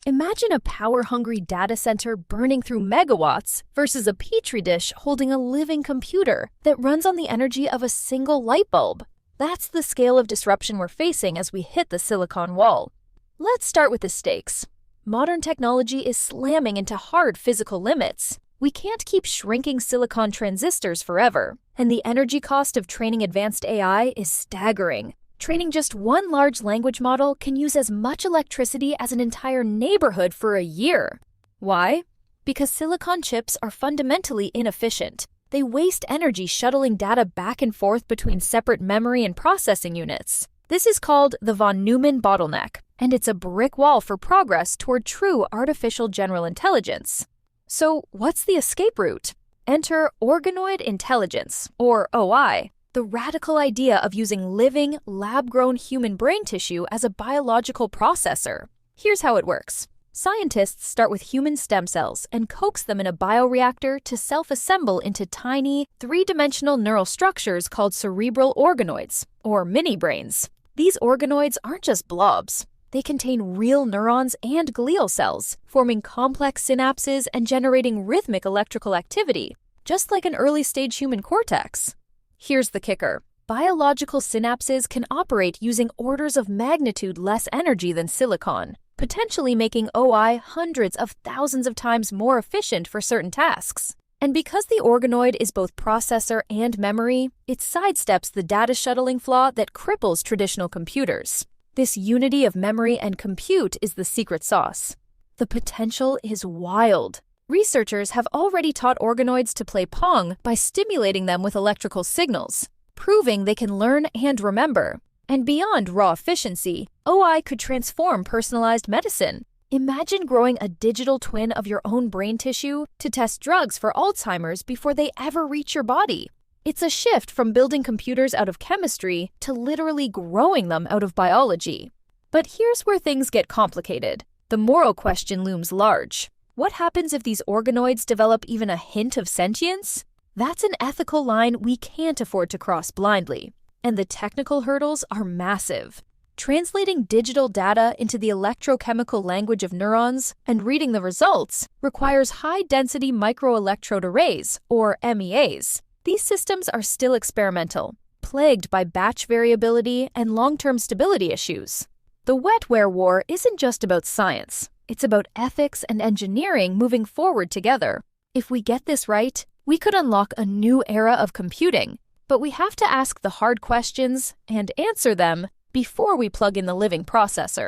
Imagine a power-hungry data center burning through megawatts versus a petri dish holding a living computer that runs on the energy of a single light bulb. That's the scale of disruption we're facing as we hit the silicon wall. Let's start with the stakes. Modern technology is slamming into hard physical limits. We can't keep shrinking silicon transistors forever, and the energy cost of training advanced AI is staggering. Training just one large language model can use as much electricity as an entire neighborhood for a year. Why? Because silicon chips are fundamentally inefficient. They waste energy shuttling data back and forth between separate memory and processing units. This is called the von Neumann bottleneck, and it's a brick wall for progress toward true artificial general intelligence. So what's the escape route? Enter organoid intelligence, or OI, the radical idea of using living, lab-grown human brain tissue as a biological processor. Here's how it works. Scientists start with human stem cells and coax them in a bioreactor to self-assemble into tiny, three-dimensional neural structures called cerebral organoids, or mini-brains. These organoids aren't just blobs. They contain real neurons and glial cells, forming complex synapses and generating rhythmic electrical activity, just like an early-stage human cortex. Here's the kicker. Biological synapses can operate using orders of magnitude less energy than silicon, potentially making OI hundreds of thousands of times more efficient for certain tasks. And because the organoid is both processor and memory, it sidesteps the data shuttling flaw that cripples traditional computers. This unity of memory and compute is the secret sauce. The potential is wild. Researchers have already taught organoids to play Pong by stimulating them with electrical signals, proving they can learn and remember. And beyond raw efficiency, OI could transform personalized medicine. Imagine growing a digital twin of your own brain tissue to test drugs for Alzheimer's before they ever reach your body. It's a shift from building computers out of chemistry to literally growing them out of biology. But here's where things get complicated. The moral question looms large. What happens if these organoids develop even a hint of sentience? That's an ethical line we can't afford to cross blindly. And the technical hurdles are massive. Translating digital data into the electrochemical language of neurons and reading the results requires high-density microelectrode arrays, or MEAs. These systems are still experimental, plagued by batch variability and long-term stability issues. The wetware war isn't just about science. It's about ethics and engineering moving forward together. If we get this right, we could unlock a new era of computing. But we have to ask the hard questions and answer them before we plug in the living processor.